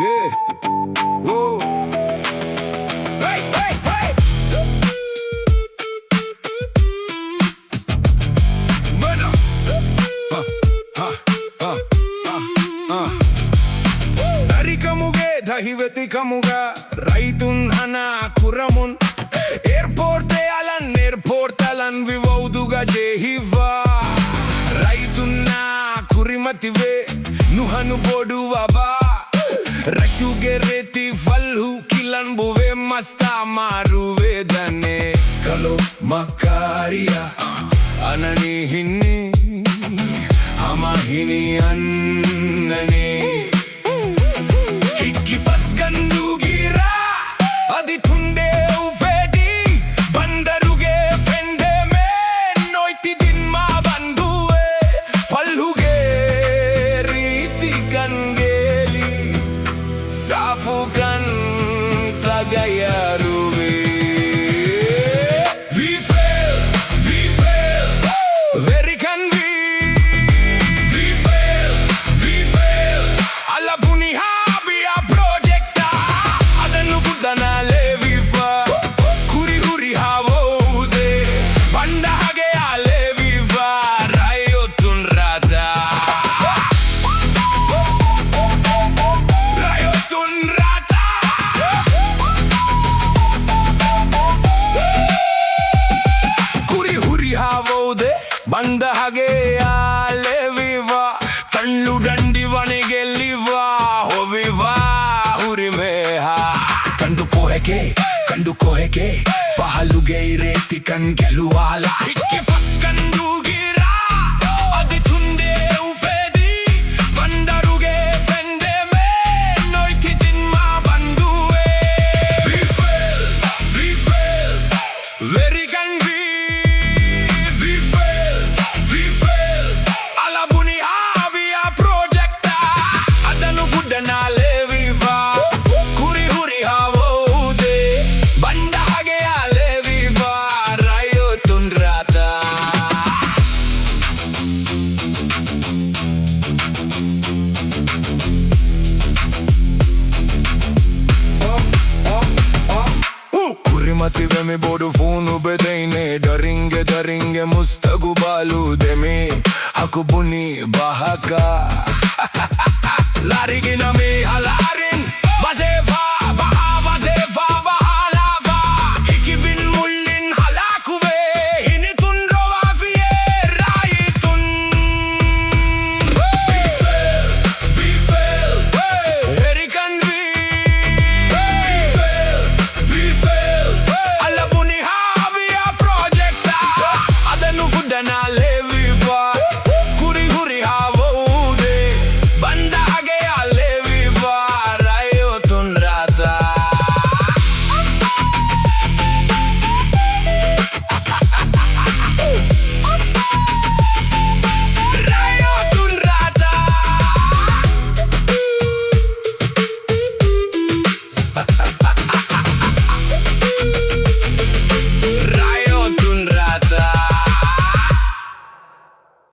Yeah. Whoa. Hey, hey, hey. Mana. Narikamuge Dhivehi kamuga rayithun hana kuramun airport alan vivauduga jehiva rayithun na kurimative nuhanu boduva ba rashuge reti falhu kilan buve masta maruve dane kalo makaria anani hinni hamahini annani hikki fasgandugira adi tunde ufedi bandaruge fende me noiti din ma banduwe falhuge riti gangeli safukan tagayaruve we fail very can we fail alla buniha bia projecta adanu budana leviva kuri huri havode banda hage aleviva rayithun Ratha rayithun Ratha kuri huri havode banda hage aleviva tallu dandi vane ಗೆಲ್ಲಿವಾ ಹೋವಿವಾ ಹುರಿಮೇಹ ಕಂಡು ಕೋಹೆಗೆ ಫಹಲುಗೆ ರೇತಿ ಕಣ್ ಗೆಲುವಾಲ ಹಿಕ್ಕಿ ಫಸ್ಕಂಡು ಗಿರ ಅದಿ ತುಂದೆ ಉಫೆದಿ ಬಂದರುಗೆ ಫೆಂದೆ May ನೋಯ್ತಿ ದಿನ್ಮ ಬಂದುವೆ we fail very can we fail alla buni avia projecta adanu budana leviva kuri huri havode banda hage aleviva rayithun Ratha kurimative me bodu phone bedaine daringe mustagu balu deme hakubuni bahaka larigina me halare